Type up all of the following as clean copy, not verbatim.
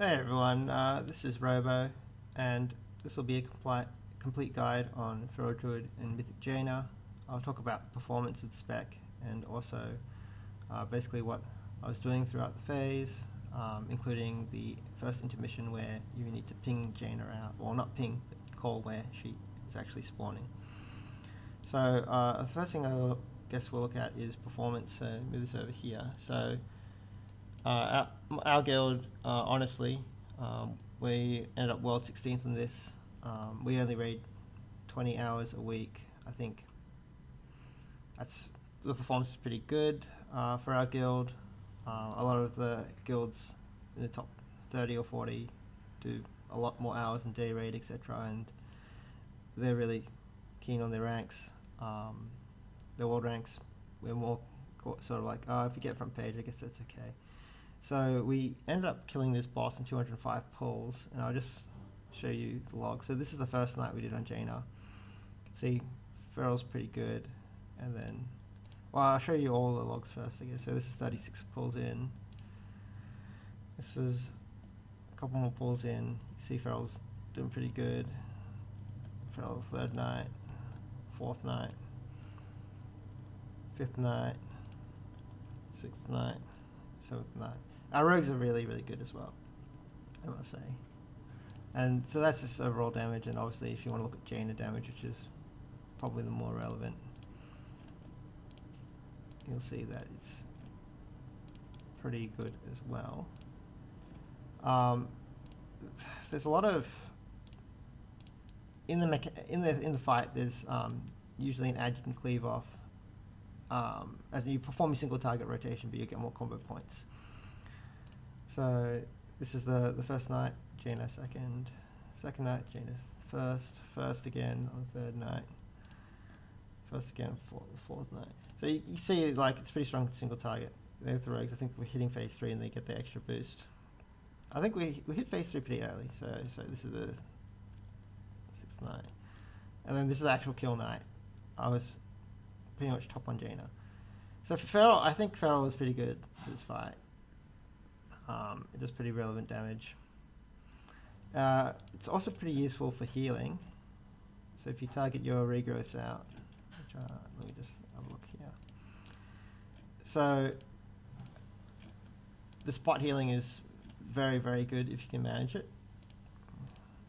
Hey everyone, this is Robo, and this will be a complete guide on Feral Druid and Mythic Jaina. I'll talk about the performance of the spec and also basically what I was doing throughout the phase, including the first intermission where you need to ping Jaina out, or not ping, but call where she is actually spawning. So the first thing I guess we'll look at is performance. So move this over here. So our guild, honestly, we ended up world 16th in this. We only raid 20 hours a week. I think the performance is pretty good for our guild. A lot of the guilds in the top 30 or 40 do a lot more hours in day raid, etc., and they're really keen on their ranks. Their world ranks, we're more sort of like, if you get front page, I guess that's okay. So we ended up killing this boss in 205 pulls, and I'll just show you the log. So this is the first night we did on Jaina. You can see Feral's pretty good, and then, well, I'll show you all the logs first, I guess. So this is 36 pulls in. This is a couple more pulls in. You see Feral's doing pretty good. Feral third night, fourth night, fifth night, sixth night, seventh night. Our rogues are really, really good as well, I must say. And so that's just overall damage, and obviously if you want to look at Jaina damage, which is probably the more relevant, you'll see that it's pretty good as well. There's a lot of in the fight. There's usually an ad you can cleave off, as you perform a single target rotation, but you get more combo points. So this is the first night, Jaina second night, Jaina first again on the third night, first again for the fourth night. So you see, like, it's pretty strong single target. They're the rogues. I think we're hitting phase 3 and they get the extra boost. I think we hit phase 3 pretty early, so this is the 6th night. And then this is the actual kill night. I was pretty much top on Jaina. So for Feral, I think Feral is pretty good for this fight. It does pretty relevant damage. It's also pretty useful for healing. So if you target your regrowths out, which, let me just have a look here. So the spot healing is very, very good if you can manage it.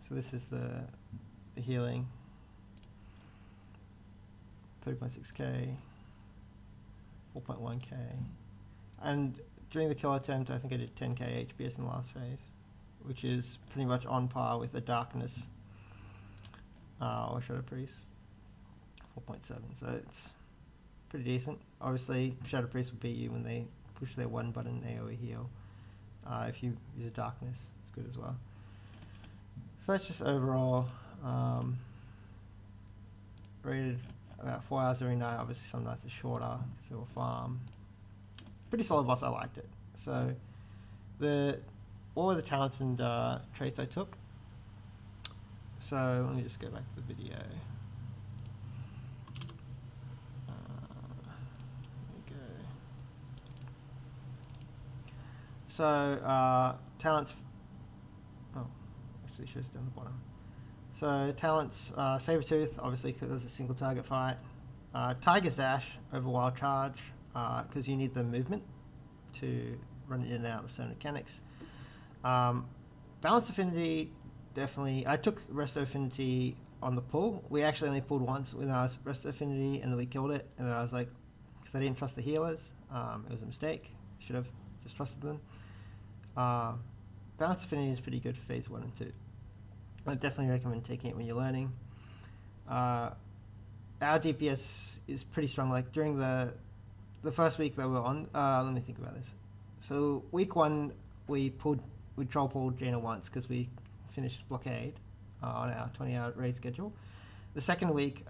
So this is the healing, 3.6k, 4.1k, and during the kill attempt, I think I did 10k HPS in the last phase, which is pretty much on par with the Darkness or Shadow Priest, 4.7. So it's pretty decent. Obviously, Shadow Priest will beat you when they push their one button AoE heal. If you use a Darkness, it's good as well. So that's just overall. Rated about 4 hours every night. Obviously, some nights are shorter because they will farm. Pretty solid boss. I liked it. So what were the talents and traits I took? So let me just go back to the video. There we go. So talents. Oh, actually shows down the bottom. So talents, Sabertooth, obviously because it's a single target fight. Tiger's Dash over Wild Charge, because you need the movement to run in and out of certain mechanics. Balance Affinity, definitely. I took Resto Affinity on the pull. We actually only pulled once with our Resto Affinity, and then we killed it. And then I was like, because I didn't trust the healers, it was a mistake. Should have just trusted them. Balance Affinity is pretty good for phase 1 and 2. I definitely recommend taking it when you're learning. Our DPS is pretty strong. Like during the first week that we're on, let me think about this. So week 1, we troll pulled Jaina once because we finished Blockade on our 20-hour raid schedule. The second week,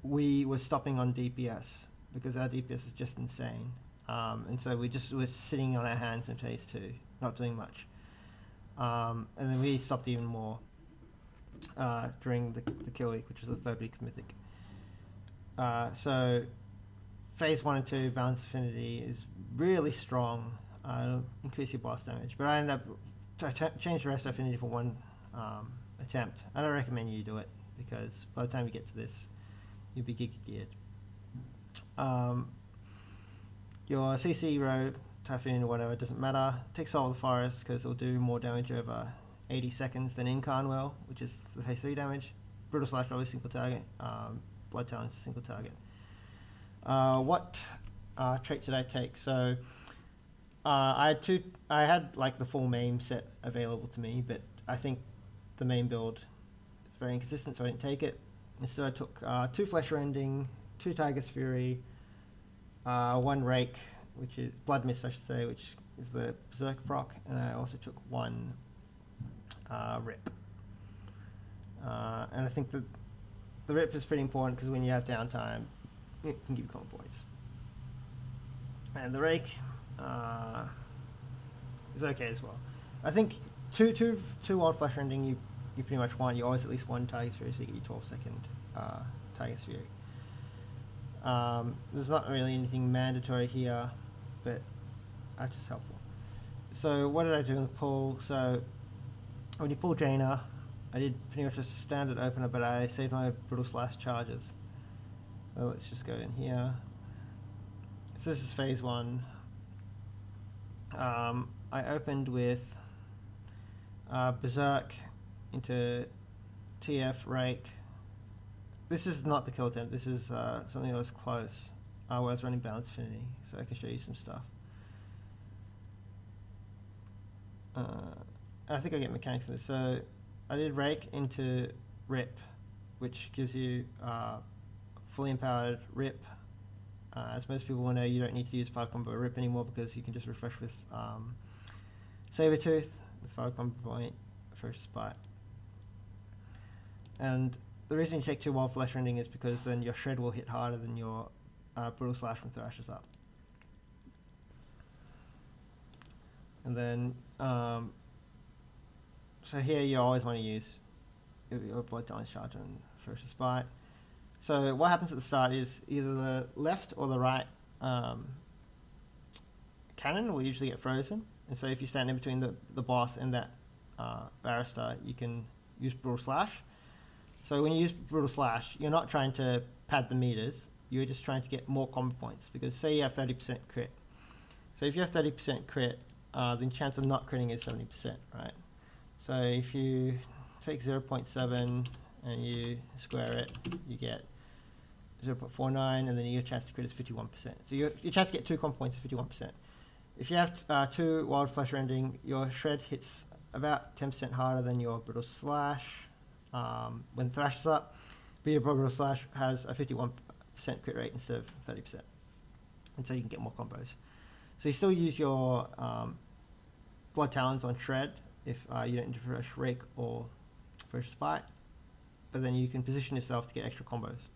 we were stopping on DPS because our DPS is just insane. And so we just were sitting on our hands in phase 2, not doing much. And then we stopped even more during the kill week, which was the 3rd week of Mythic. So phase 1 and 2, Balance Affinity is really strong. it'll increase your boss damage. But I ended up change the rest affinity for one attempt. I don't recommend you do it because by the time you get to this, you'll be Giga geared. Your CC row, Typhoon or whatever, doesn't matter. Take Soul of the Forest because it'll do more damage over 80 seconds than Incarn will, which is the phase 3 damage. Brutal Slash probably single target. Blood Talon's single target. What traits did I take? So I had like the full MAME set available to me, but I think the main build is very inconsistent, so I didn't take it. Instead I took 2 Flesh Rending, 2 Tiger's Fury, 1 Rake, which is Blood Mist I should say, which is the Berserk proc, and I also took 1 Rip. And I think that the Rip is pretty important because when you have downtime, it can give you combo points. And the Rake is okay as well. I think two Wild Flesh Rending you pretty much want. You always at least 1 Tiger's Fury, so you get your 12-second Tiger's Fury. There's not really anything mandatory here, but that's just helpful. So what did I do in the pull? So when you pull Jaina, I did pretty much just a standard opener, but I saved my Brutal Slash charges. So let's just go in here. So this is phase 1. I opened with Berserk into TF Rake. This is not the kill attempt, this is something that was close, where I was running Balanced Affinity, so I can show you some stuff. I think I get mechanics in this. So I did Rake into Rip, which gives you fully empowered Rip. As most people will know, you don't need to use 5 combo Rip anymore because you can just refresh with Sabertooth with 5 combo point, First Spite. And the reason you take 2 Wild Flesh Rending is because then your Shred will hit harder than your Brutal Slash when Thrashes up. And then, so here you always want to use your Blood Talon's charge and First Spite. So what happens at the start is either the left or the right cannon will usually get frozen. And so if you stand in between the boss and that barrister, you can use Brutal Slash. So when you use Brutal Slash, you're not trying to pad the meters, you're just trying to get more combo points. Because say you have 30% crit. So if you have 30% crit, the chance of not critting is 70%, right? So if you take 0.7 and you square it, you get 0.49, and then your chance to crit is 51%. So your chance to get 2 combo points is 51%. If you have 2 Wild Flesh Rending, your Shred hits about 10% harder than your Brutal Slash when Thrashes up, but your Brutal Slash has a 51% crit rate instead of 30%. And so you can get more combos. So you still use your Blood Talons on Shred if you don't refresh Rake or First Spite, but then you can position yourself to get extra combos.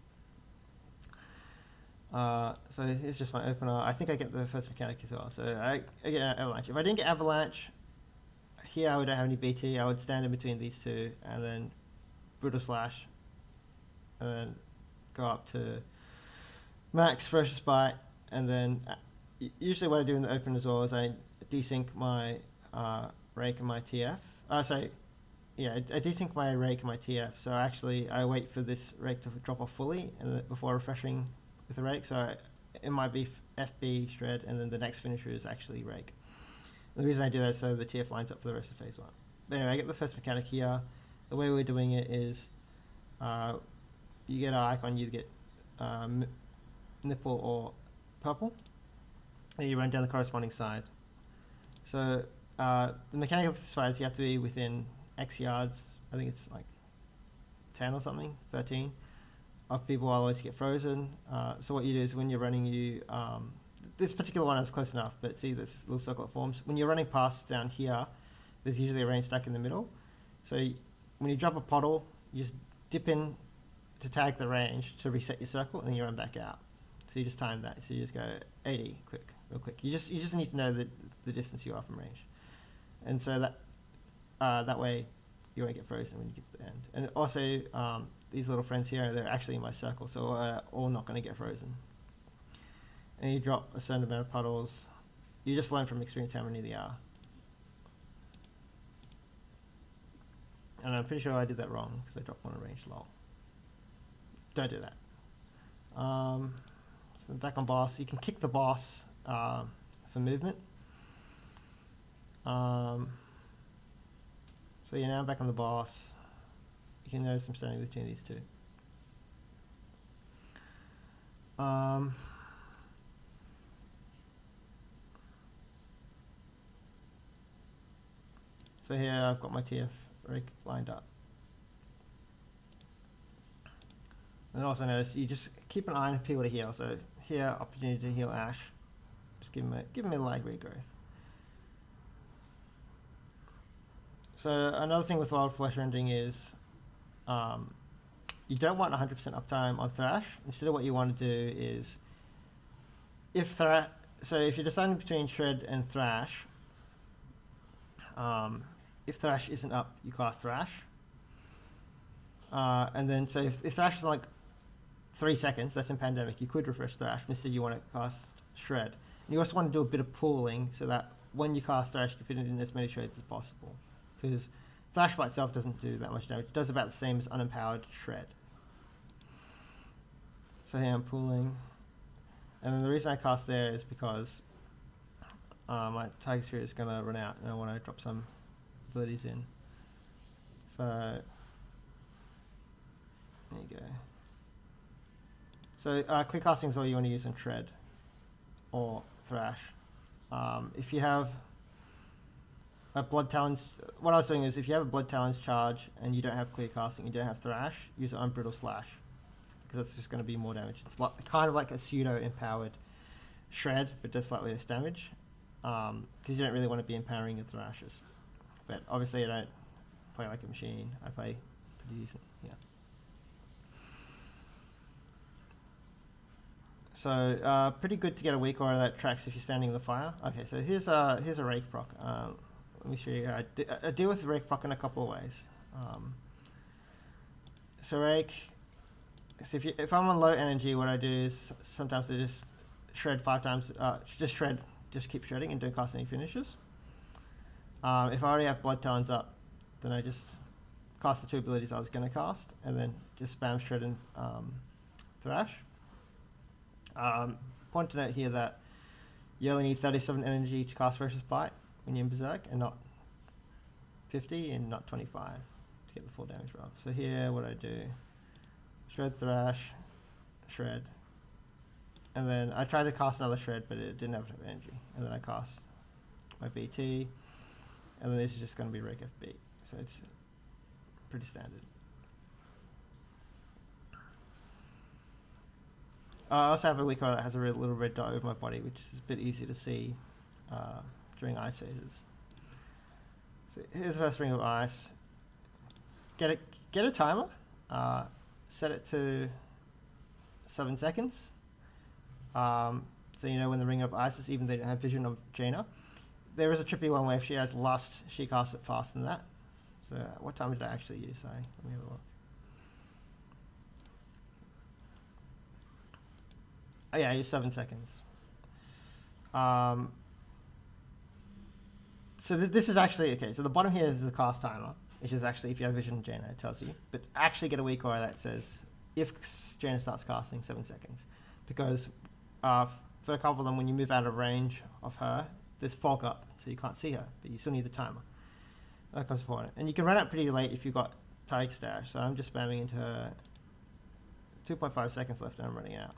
So here's just my opener. I think I get the first mechanic as well. So I get Avalanche. If I didn't get Avalanche, here I would not have any BT. I would stand in between these two and then Brutal Slash, and then go up to Max First Spite, and then usually what I do in the open as well is I desync my Rake and my TF. I desync my Rake and my TF. So actually I wait for this Rake to drop off fully and before refreshing with the Rake. So it might be FB Shred, and then the next finisher is actually Rake. And the reason I do that is so the TF lines up for the rest of phase 1. But anyway, I get the first mechanic here. The way we're doing it is you get an icon, you get nipple or purple, and you run down the corresponding side. So the mechanic of this fight is you have to be within X yards, I think it's like 10 or something, 13, of people otherwise get frozen. So what you do is when you're running, this particular one is close enough, but see this little circle it forms. When you're running past down here, there's usually a rain stack in the middle. So when you drop a puddle, you just dip in to tag the range to reset your circle, and then you run back out. So you just time that. So you just go 80 real quick. You just need to know the distance you are from range, and so that way you won't get frozen when you get to the end. And also these little friends here, they're actually in my circle, so all not going to get frozen. And you drop a certain amount of puddles, you just learn from experience how many there are. And I'm pretty sure I did that wrong because I dropped one in range. Lol. Don't do that. So back on boss, you can kick the boss for movement. So yeah, now I'm back on the boss. You can notice I'm standing between these two. So here I've got my TF rake lined up. And also notice you just keep an eye on people to heal. So here, opportunity to heal Ash. Just give him a light regrowth. So another thing with Wild Flesh Rending is you don't want 100% uptime on Thrash. Instead, what you want to do is if you're deciding between Shred and Thrash, if Thrash isn't up, you cast Thrash. And then so if Thrash is like 3 seconds, that's in Pandemic, you could refresh Thrash. Instead, you want to cast Shred. And you also want to do a bit of pooling so that when you cast Thrash, you fit it in as many shreds as possible. Because Thrash by itself doesn't do that much damage. It does about the same as unempowered Shred. So here I'm pooling. And then the reason I cast there is because my Tiger Spirit is going to run out and I want to drop some abilities in. So there you go. So clear casting is all you want to use on Shred or Thrash. If you have a Blood Talons, what I was doing is if you have a Blood Talons charge and you don't have clear casting, you don't have Thrash, use it on Brutal Slash because that's just going to be more damage. It's kind of like a pseudo empowered Shred, but does slightly less damage because you don't really want to be empowering your Thrashes. But obviously I don't play like a machine. I play pretty decent. Yeah. So pretty good to get a weak aura that tracks if you're standing in the fire. Okay, so here's a Rake Proc. Let me show you how I deal with Rake Proc in a couple of ways. So Rake, so if I'm on low energy, what I do is sometimes I just shred 5 times. Just keep shredding and don't cast any finishes. If I already have Blood Talons up, then I just cast the 2 abilities I was going to cast, and then just spam Shred and Thrash. Point to note here that you only need 37 energy to cast Ferocious Bite when you're in Berserk, and not 50 and not 25 to get the full damage roll. So here, what I do, Shred, Thrash, Shred, and then I tried to cast another Shred, but it didn't have enough energy, and then I cast my BT, and then this is just going to be Rake FB, so it's pretty standard. I also have a weak aura that has a little red dot over my body, which is a bit easy to see during ice phases. So here's the first ring of ice. Get a timer. Set it to 7 seconds. So you know when the ring of ice is, even though you don't have vision of Jaina. There is a trippy one where if she has lust, she casts it faster than that. So what time did I actually use? Sorry, let me have a look. Oh yeah, I used 7 seconds. So this is actually, okay, so the bottom here is the cast timer, which is actually if you have vision of Jaina, it tells you. But actually get a weak aura that says if Jaina starts casting, 7 seconds. Because for a couple of them, when you move out of range of her, there's fog up, so you can't see her, but you still need the timer. That comes before it. And you can run out pretty late if you've got Tiger Stash, so I'm just spamming into her. 2.5 seconds left and I'm running out.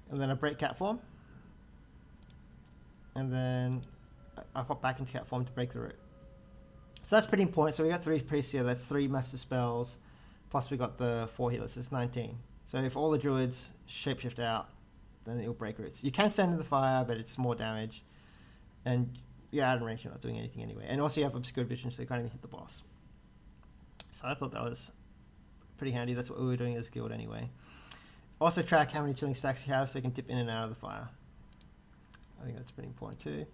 And then I break cat form. And then I hop back into cat form to break the root. So that's pretty important. So we got 3 priests here, that's 3 master spells, plus we got the 4 healers, it's 19. So if all the druids shapeshift out, then it'll break roots. You can stand in the fire, but it's more damage. And you're out of range, you're not doing anything anyway. And also you have obscured vision, so you can't even hit the boss. So I thought that was pretty handy. That's what we were doing as a guild anyway. Also track how many chilling stacks you have so you can dip in and out of the fire. I think that's pretty important too.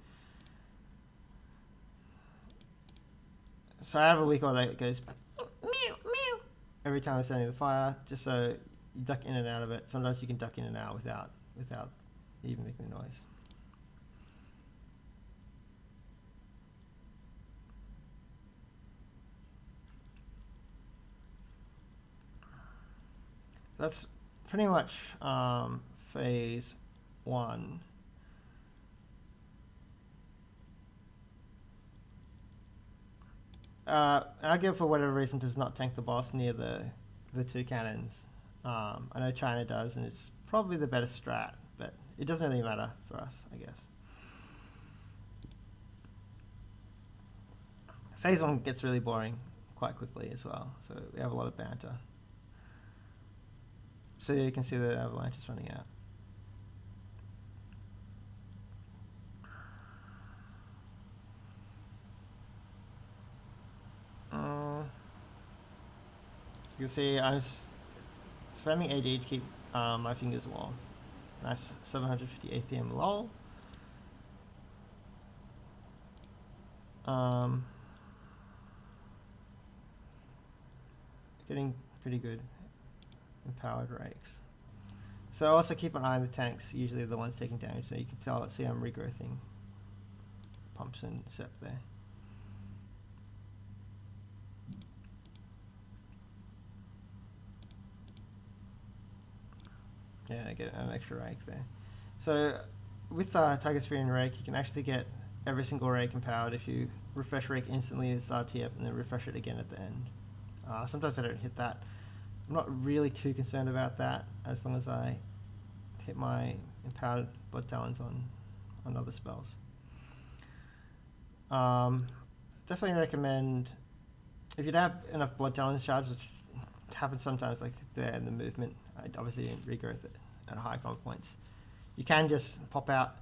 So I have a weak aura that goes meow, meow every time I'm standing in the fire, just so you duck in and out of it. Sometimes you can duck in and out without even making the noise. that's pretty much phase 1. Our guild, for whatever reason, does not tank the boss near the 2 cannons. I know China does, and it's probably the better strat, but it doesn't really matter for us, I guess. Phase 1 gets really boring quite quickly as well, so we have a lot of banter. So you can see the avalanche is running out. You can see I'm spamming AD to keep my fingers warm. Nice 750 APM lol. Getting pretty good empowered rakes. So also keep an eye on the tanks, usually the ones taking damage, so you can see I'm regrowthing pumps and sep there. Yeah, I get an extra rake there. So with Tiger's Fury and Rake, you can actually get every single rake empowered if you refresh rake instantly, it's RTF, and then refresh it again at the end. Sometimes I don't hit that. I'm not really too concerned about that as long as I hit my empowered blood talons on other spells. Definitely recommend, if you don't have enough blood talons charged, which happens sometimes, like there in the movement, I obviously didn't regrowth it at high comp points. You can just pop out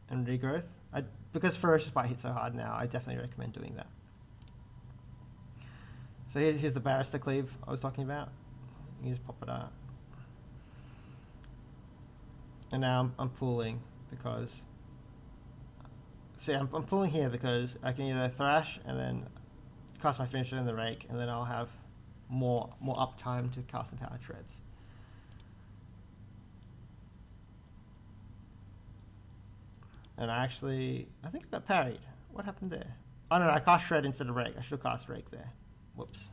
and regrowth. Because Ferocious Bite hits so hard now, I definitely recommend doing that. So here's the Barrister Cleave I was talking about. You can just pop it out. And now I'm pulling because... See, I'm pulling here because I can either Thrash and then cast my finisher in the Rake, and then I'll have more uptime to cast Empowered Shreds. And I think I got parried. What happened there? Oh no, I cast Shred instead of Rake. I should have cast Rake there. Whoops.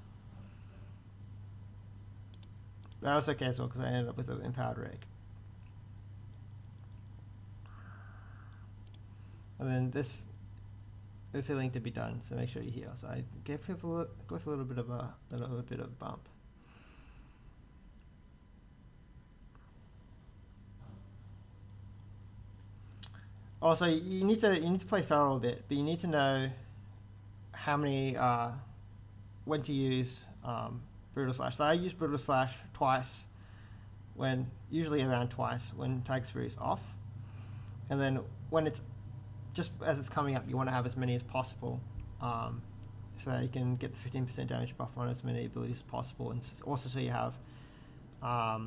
That was okay as well, because I ended up with an Empowered Rake. And then there's healing to be done, so make sure you heal. So I gave people a little bit of a bump. Also, you need to play feral a bit, but you need to know how many when to use Brutal Slash. So I use Brutal Slash twice, usually around twice when Tiger's Fury is off, and then when it's just as it's coming up, you want to have as many as possible, so that you can get the 15% damage buff on as many abilities as possible, and also so you have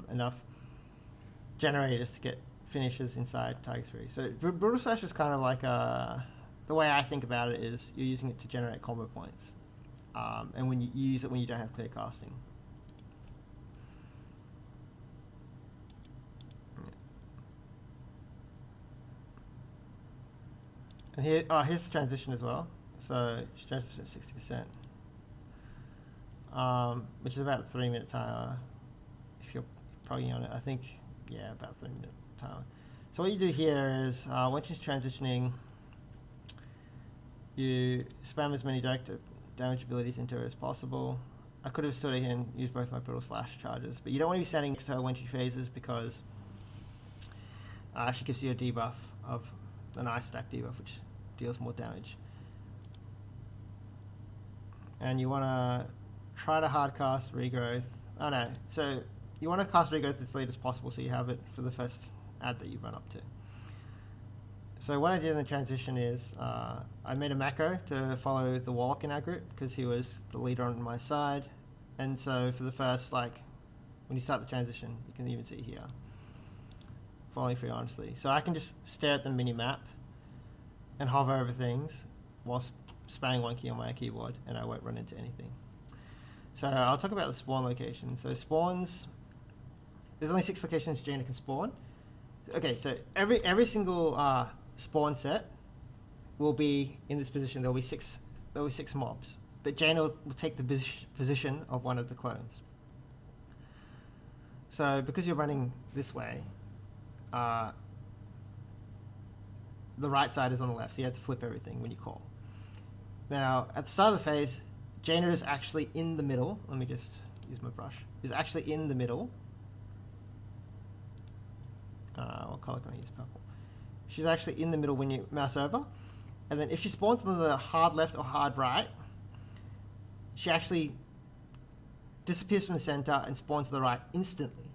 enough generators to get finishes inside Tiger's Fury. So Brutal Slash is kind of like the way I think about it is you're using it to generate combo points, and when you use it when you don't have clear casting. And here's the transition as well. So transition at 60%, which is about a 3-minute timer if you're progging on it. I think, yeah, about 3-minute timer. So what you do here is once you're transitioning, you spam as many direct damage abilities into her as possible. I could have stood here and used both my Brutal Slash charges, but you don't want to be standing next to her when she phases because she gives you a debuff of an Ice Stack debuff, which deals more damage. And you want to try to hard cast Regrowth. Oh no, so you want to cast Regrowth as late as possible so you have it for the first ad that you run up to. So what I did in the transition is I made a macro to follow the Warlock in our group because he was the leader on my side, and so for the first, like, when you start the transition, you can even see here, following free honestly. So I can just stare at the mini map and hover over things whilst spamming one key on my keyboard, and I won't run into anything. So I'll talk about the spawn location. So spawns, there's only 6 locations Jaina can spawn. Okay, so every single spawn set will be in this position. There'll be six mobs, but Jaina will take the position of one of the clones. So because you're running this way, the right side is on the left, so you have to flip everything when you call. Now, at the start of the phase, Jaina is actually in the middle. Let me just use my brush. Is actually in the middle. What color can I use? Purple. She's actually in the middle when you mouse over. And then if she spawns on the hard left or hard right, she actually disappears from the center and spawns to the right instantly.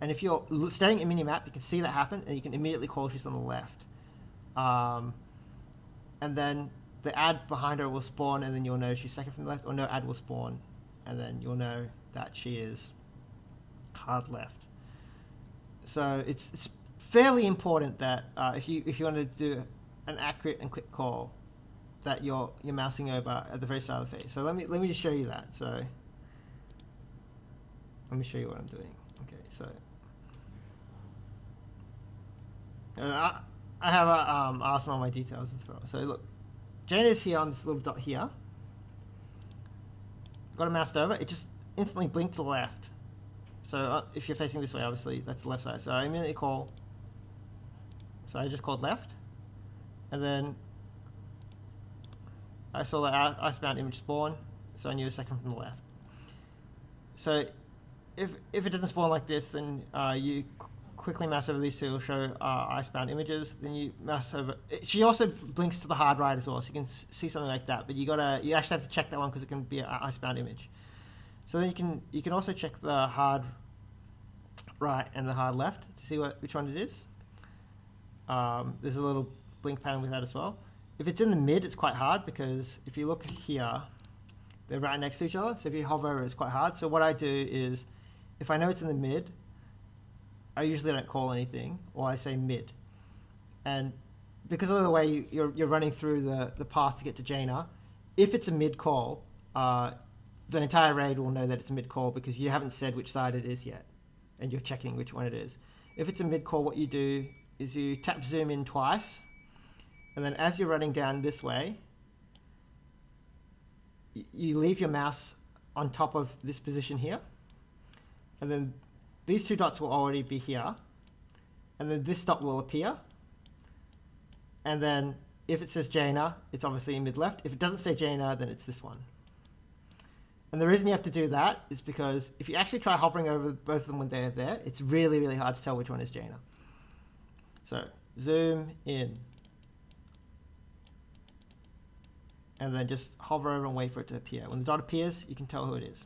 And if you're staring at minimap, you can see that happen, and you can immediately call she's on the left. And then the ad behind her will spawn, and then you'll know she's second from the left, or no ad will spawn, and then you'll know that she is hard left. So it's fairly important that if you want to do an accurate and quick call, that you're mousing over at the very start of the phase. So let me just show you that. So let me show you what I'm doing. Okay, so I have asked all my details as well. So look, Jaina is here on this little dot here. Got it moused over. It just instantly blinked to the left. So if you're facing this way, obviously that's the left side. So I immediately call. So I just called left, and then I saw the icebound image spawn. So I knew a second from the left. So if it doesn't spawn like this, then you quickly mouse over these two. It'll show icebound images. Then you mouse over. She also blinks to the hard right as well, so you can see something like that. But you actually have to check that one because it can be an icebound image. So then you can also check the hard right and the hard left to see which one it is. There's a little blink pattern with that as well. If it's in the mid, it's quite hard because if you look here, they're right next to each other. So if you hover over, it's quite hard. So what I do is, if I know it's in the mid, I usually don't call anything, or I say mid. And because of the way you're running through the path to get to Jaina, if it's a mid call, the entire raid will know that it's a mid call because you haven't said which side it is yet, and you're checking which one it is. If it's a mid call, what you do is you tap zoom in twice, and then as you're running down this way, you leave your mouse on top of this position here, and then these two dots will already be here, and then this dot will appear, and then if it says Jaina, it's obviously in mid left. If it doesn't say Jaina, then it's this one. And the reason you have to do that is because if you actually try hovering over both of them when they're there, it's really, really hard to tell which one is Jaina. So zoom in, and then just hover over and wait for it to appear. When the dot appears, you can tell who it is.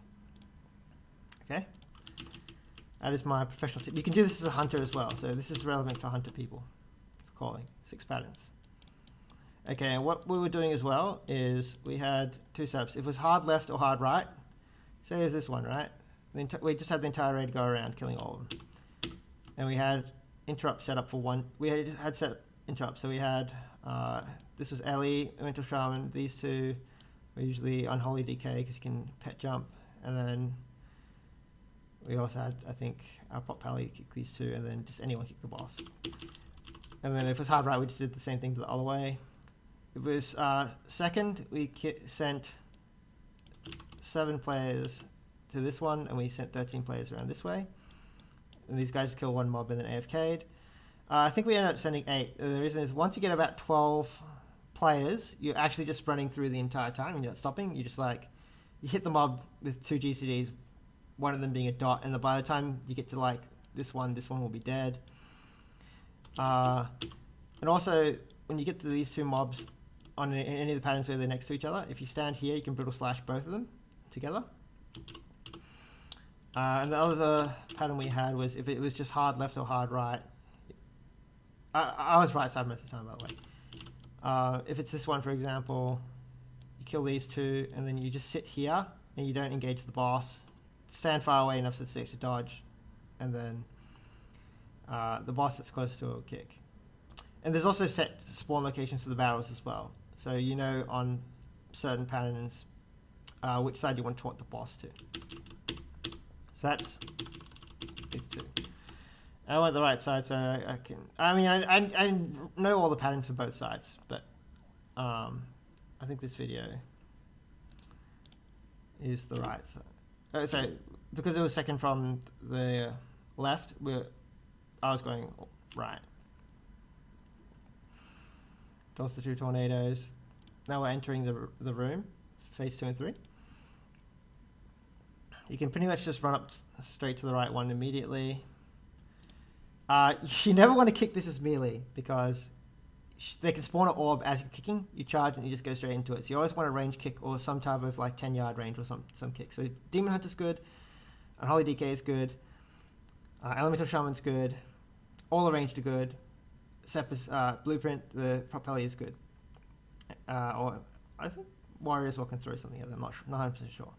Okay? That is my professional tip. You can do this as a hunter as well. So this is relevant for hunter people for calling 6 patterns. Okay, and what we were doing as well is we had 2 setups. If it was hard left or hard right, say it's this one, right? We just had the entire raid go around killing all of them. And we had interrupt set up for one. We had set interrupt. So we had, this was Ellie, Mental Shaman. These two were usually Unholy DK because you can pet jump. And then we also had, I think, our Pop Pally kick these two, and then just anyone kick the boss. And then if it was hard right, we just did the same thing the other way. It was second, we sent 7 players to this one, and we sent 13 players around this way. And these guys kill 1 mob and then AFK'd. I think we ended up sending 8. The reason is once you get about 12 players, you're actually just running through the entire time, and you're not stopping. You just you hit the mob with 2 GCDs, one of them being a dot, and by the time you get to this one will be dead. And also, when you get to these 2 mobs, on any of the patterns where they're next to each other, if you stand here, you can brutal slash both of them together. And the other pattern we had was if it was just hard left or hard right. I was right side most of the time, by the way. If it's this one, for example, you kill these 2, and then you just sit here, and you don't engage the boss. Stand far away enough so it's safe to dodge, and then the boss that's close to it will kick. And there's also set spawn locations for the barrels as well. So you know on certain patterns which side you want to taunt the boss to. So that's these 2. I want the right side, so I can. I mean, I know all the patterns for both sides, but I think this video is the right side. So because it was second from the left, I was going right. Toss the 2 tornadoes. Now we're entering the room, phase 2 and 3. You can pretty much just run up straight to the right one immediately. You never want to kick this as melee because they can spawn an orb as you're kicking. You charge and you just go straight into it. So you always want a range kick or some type of like 10-yard range or some kick. So Demon Hunter's good, and Holy DK is good. Elemental Shaman's good. All the ranged are good. Except for Blueprint, the Propelli is good. Or I think Warriors can throw something at them. I'm not 100% sure.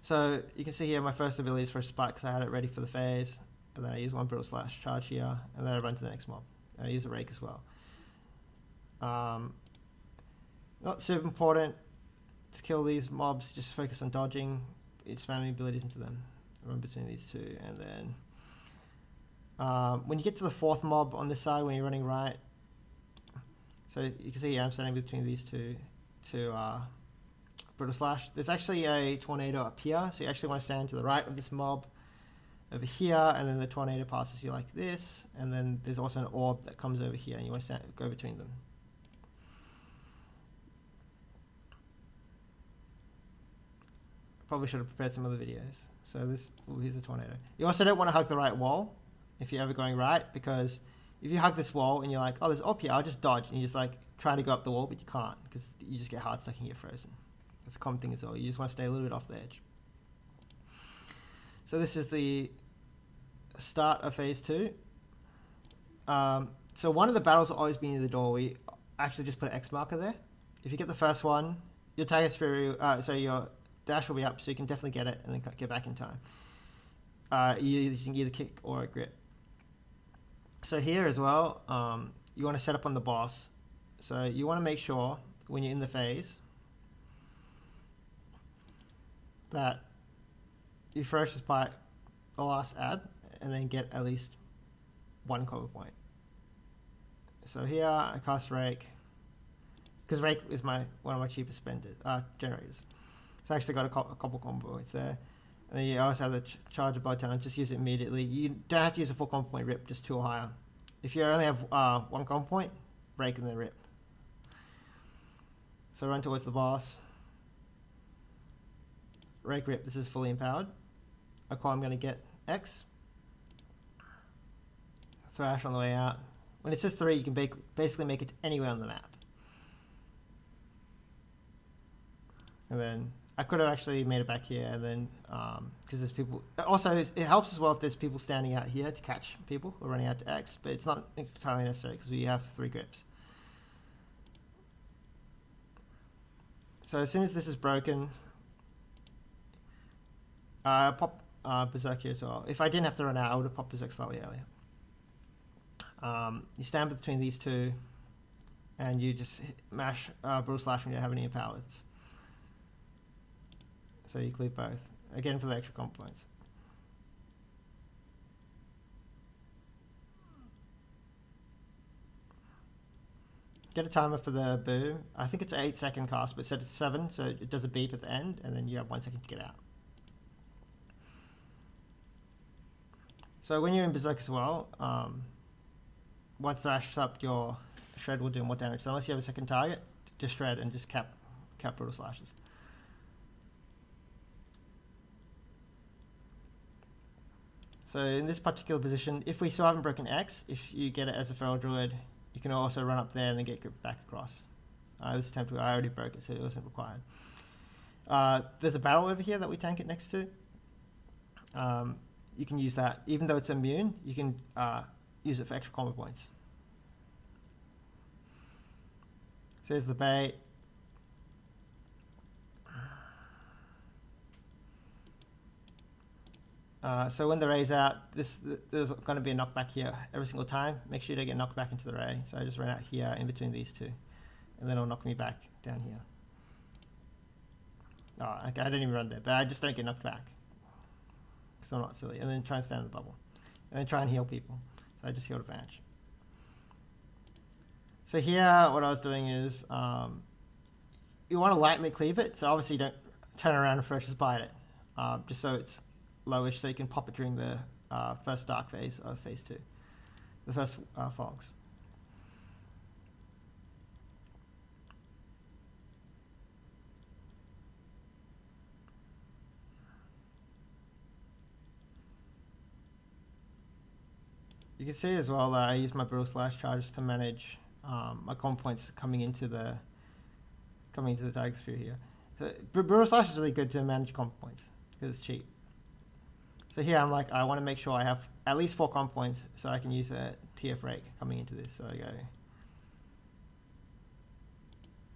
So you can see here my first ability is for a spike because I had it ready for the phase. And then I use 1 Brutal Slash charge here. And then I run to the next mob. And I use a Rake as well. Not super important to kill these mobs. Just focus on dodging. Spamming abilities into them. Run between these two. And then when you get to the 4th mob on this side, when you're running right, so you can see here I'm standing between these two Brutal Slash. There's actually a tornado up here, so you actually want to stand to the right of this mob over here, and then the tornado passes you like this, and then there's also an orb that comes over here, and you want to go between them. Probably should have prepared some other videos. So here's the tornado. You also don't want to hug the right wall if you're ever going right, because if you hug this wall and you're like, oh, there's an orb here, I'll just dodge, and you're just like trying to go up the wall, but you can't because you just get hard stuck and get frozen. That's a common thing as well. You just want to stay a little bit off the edge. So this is the start of phase 2. So one of the battles will always be near the door. We actually just put an X marker there. If you get the first one, your target sphere, so your dash will be up, so you can definitely get it and then get back in time. You can either kick or a grip. So here as well, you want to set up on the boss. So you want to make sure when you're in the phase that you first just buy the last ad and then get at least 1 combo point. So here I cast Rake because Rake is one of my cheapest generators. So I actually got a couple combo points there. And then you also have the charge of Blood Talent, just use it immediately. You don't have to use a full combo point rip, just 2 or higher. If you only have 1 combo point, Rake and then rip. So run towards the boss. Rake rip, this is fully empowered. Okay, I'm going to get X. Thrash on the way out. When it says 3, you can basically make it anywhere on the map. And then I could have actually made it back here, and then because there's people. Also, it helps as well if there's people standing out here to catch people or running out to X, but it's not entirely necessary because we have 3 grips. So as soon as this is broken, pop Berserk here as well. If I didn't have to run out, I would have popped Berserk slightly earlier. You stand between these two, and you just mash Brutal Slash when you don't have any powers. So you clear both. Again for the extra comp points. Get a timer for the boom. I think it's an 8-second cast, but set it to 7, so it does a beep at the end, and then you have 1 second to get out. So when you're in Berserk as well, once Thrash up, your Shred will do more damage. So unless you have a second target, just Shred and just cap Brutal Slashes. So in this particular position, if we still haven't broken X, if you get it as a Feral Druid, you can also run up there and then get grip back across. This attempt, I already broke it, so it wasn't required. There's a barrel over here that we tank it next to. You can use that. Even though it's immune, you can use it for extra combo points. So here's the bait. So when the ray's out, there's going to be a knockback here every single time. Make sure you don't get knocked back into the ray. So I just ran out here in between these two, and then it'll knock me back down here. Oh, okay, I didn't even run there, but I just don't get knocked back because I'm not silly. And then try and stand in the bubble, and then try and heal people. So I just healed advantage. So here, what I was doing is you want to lightly cleave it. So obviously you don't turn around and first just bite it. just so it's lowish, so you can pop it during the first dark phase of phase 2, the first fogs. You can see as well that I use my Brutal Slash charges to manage my comp points coming into the target sphere here. So Brutal Slash is really good to manage comp points because it's cheap. So here I'm like, I want to make sure I have at least 4 comp points so I can use a TF rake coming into this. So I go there,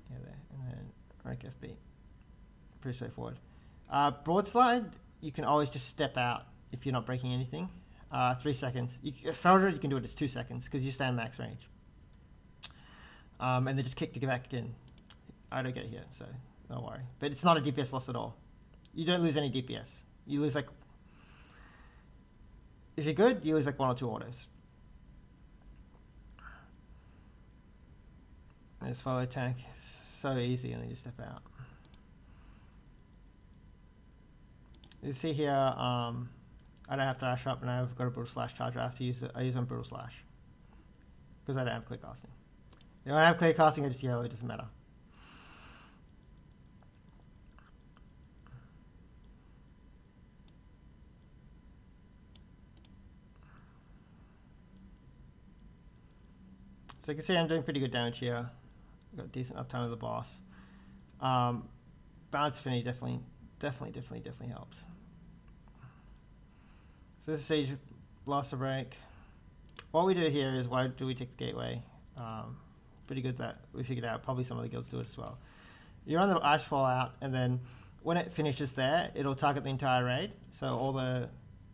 and then rake FB. Pretty straightforward. Broadslide, you can always just step out if you're not breaking anything. 3 seconds. Felder, you can do it as 2 seconds because you stand max range. And then just kick to get back in. I don't get it here, so don't worry. But it's not a DPS loss at all. You don't lose any DPS. You lose like, if you're good, you lose like 1 or 2 autos. And just follow tank. It's so easy, and then you step out. You see here, I don't have Thrash up, and I've got a Brutal Slash charge. I use on Brutal Slash because I don't have clear casting. If I have clear casting, I just yellow. It doesn't matter. So you can see I'm doing pretty good damage here. Got decent uptime of the boss. Balance Affinity definitely helps. So this is Siege Blaster Break. What we do here is, why do we take the gateway? Pretty good that we figured out. Probably some of the guilds do it as well. You run the Icefall out, and then when it finishes there, it'll target the entire raid. So all the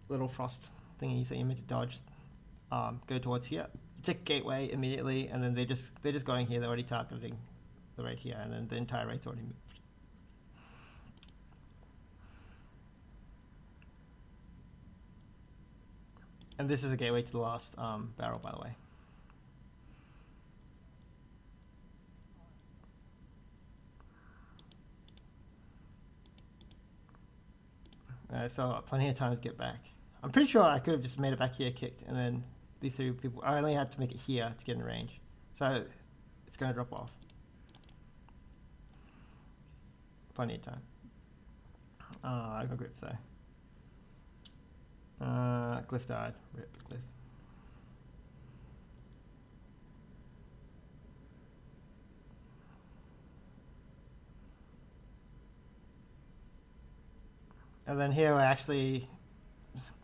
little frost thingies that you meant to dodge go towards here. You take gateway immediately, and then they're just going here. They're already targeting the raid here, and then the entire raid's already moved. And this is a gateway to the last barrel, by the way. So plenty of time to get back. I'm pretty sure I could have just made it back here, kicked, and then these 3 people. I only had to make it here to get in range, so it's going to drop off. Plenty of time. I got grips though. Glyph died. Rip Glyph. And then here we're actually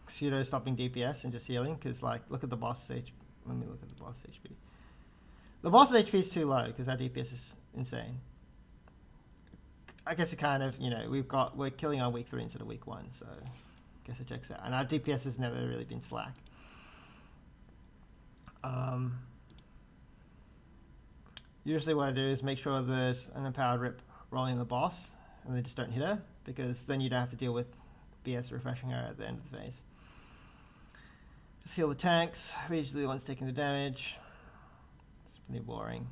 pseudo stopping DPS and just healing, because like, look at the boss's HP. Let me look at the boss's HP. The boss's HP is too low because our DPS is insane. I guess it kind of, we're killing on week 3 instead of week 1, so I guess it checks out. And our DPS has never really been slack. Usually what I do is make sure there's an empowered rip rolling the boss, and they just don't hit her, because then you don't have to deal with BS refreshing her at the end of the phase. Just heal the tanks. They're usually the ones taking the damage. It's pretty boring.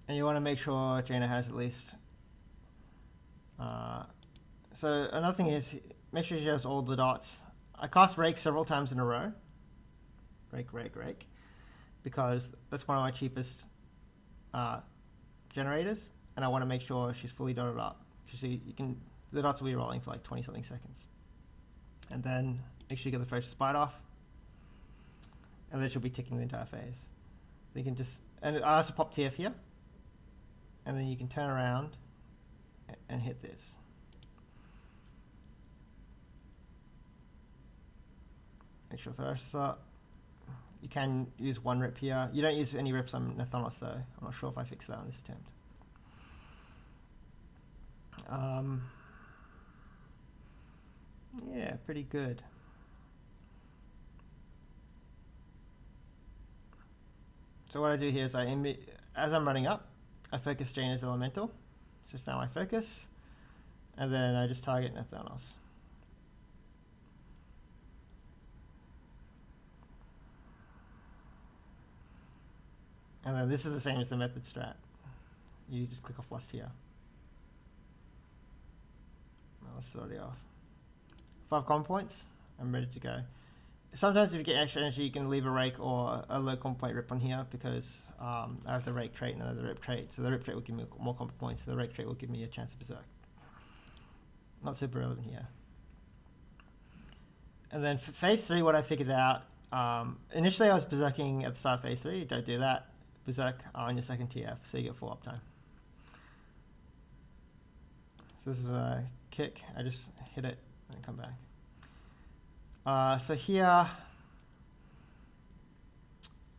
And you want to make sure Jaina has at least... so another thing is, make sure she has all the dots. I cast Rake several times in a row. Rake. Because that's one of my cheapest generators, and I want to make sure she's fully dotted up. The dots will be rolling for like 20 something seconds. And then make sure you get the first spite off, and then she'll be ticking the entire phase. You can just, and I also pop TF here, and then you can turn around and hit this. Make sure it's up. You can use 1 rip here. You don't use any rips on Nathanos though. I'm not sure if I fixed that on this attempt. Yeah, pretty good. So what I do here is as I'm running up, I focus Jaina's elemental. It's just now my focus. And then I just target Nathanos. And then this is the same as the method strat. You just click off Lust here. Well, this is already off. 5 common points. I'm ready to go. Sometimes if you get extra energy, you can leave a rake or a low common point rip on here because I have the rake trait and I have the rip trait. So the rip trait will give me more common points. So the rake trait will give me a chance of berserk. Not super relevant here. And then for phase 3, what I figured out, initially I was berserking at the start of phase 3. Don't do that. Berserk on your second TF, so you get full uptime. So this is a kick. I just hit it and come back. So here,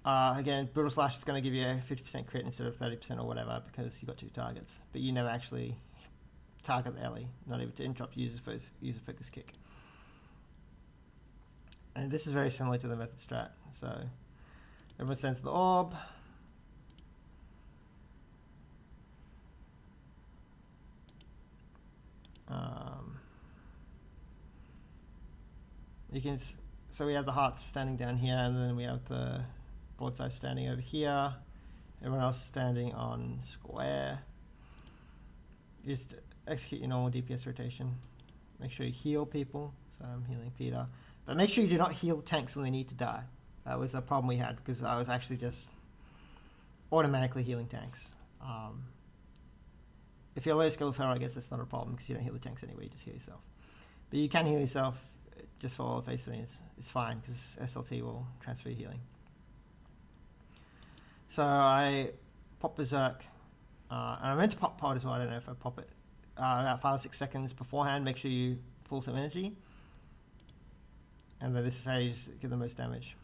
again, Brutal Slash is going to give you a 50% crit instead of 30% or whatever because you got 2 targets. But you never actually target the Ellie, not even to interrupt user focus kick. And this is very similar to the method strat. So everyone sends the orb. You can, so we have the hearts standing down here, and then we have the broadside standing over here. Everyone else standing on square. You just execute your normal DPS rotation. Make sure you heal people. So I'm healing Peter, but make sure you do not heal tanks when they need to die. That was a problem we had because I was actually just automatically healing tanks. If you're low skill feral, I guess that's not a problem because you don't heal the tanks anyway, you just heal yourself. But you can heal yourself just for all of phase 3, it's fine because SLT will transfer healing. So I pop Berserk, and I meant to pop Pod as well, I don't know if I pop it. About 5 or 6 seconds beforehand, make sure you pull some energy. And then this is how you just get the most damage.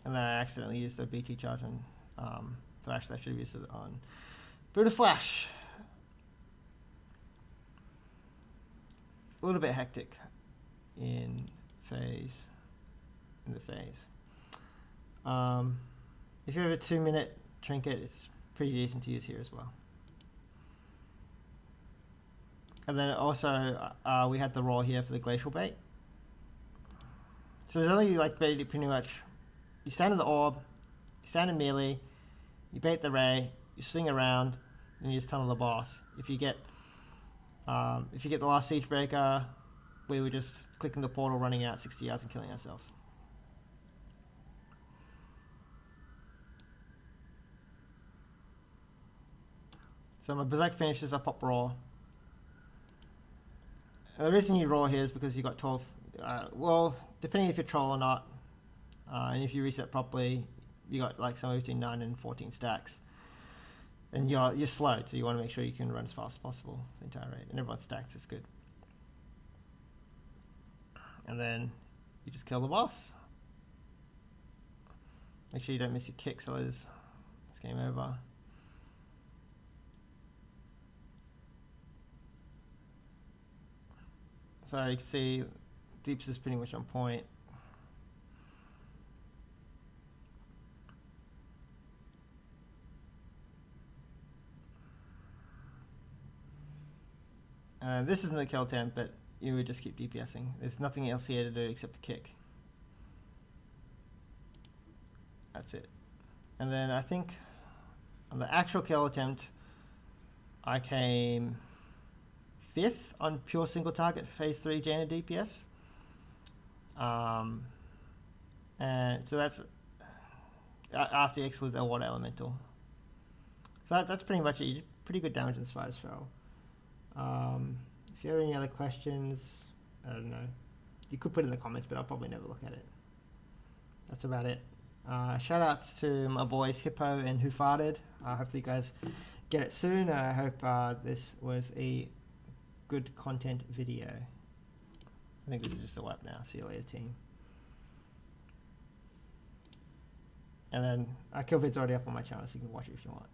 And then I accidentally used a BT charge on Thrash. That should have used it on Brutal Slash. A little bit hectic in the phase. If you have a 2-minute trinket, it's pretty decent to use here as well. And then also we had the roar here for the glacial bait. So there's only like pretty much. You stand in the orb, you stand in melee, you bait the ray, you swing around, and you just tunnel the boss. If you get the last siege breaker, we were just clicking the portal, running out 60 yards and killing ourselves. So my Berserk finishes, I pop Roar. And the reason you Roar here is because you got 12, well, depending if you're troll or not, and if you reset properly, you got like somewhere between 9 and 14 stacks. And you're slowed, so you want to make sure you can run as fast as possible the entire raid. And everyone stacks, it's good. And then you just kill the boss. Make sure you don't miss your kicks, so it's game over. So you can see Deeps is pretty much on point. This isn't the kill attempt, but you would just keep DPSing. There's nothing else here to do except a kick. That's it. And then I think on the actual kill attempt, I came 5th on pure single target phase 3 Jaina DPS. And so that's after you exclude the water elemental. So that's pretty much it. You did pretty good damage in Spider's Feral. If you have any other questions, I don't know, you could put it in the comments, but I'll probably never look at it. That's about it. Shout outs to my boys Hippo and Who Farted. Hopefully you guys get it soon. I hope this was a good content video. I think this is just a wipe now. See you later, team. And then Kill vid's already up on my channel, so you can watch it if you want.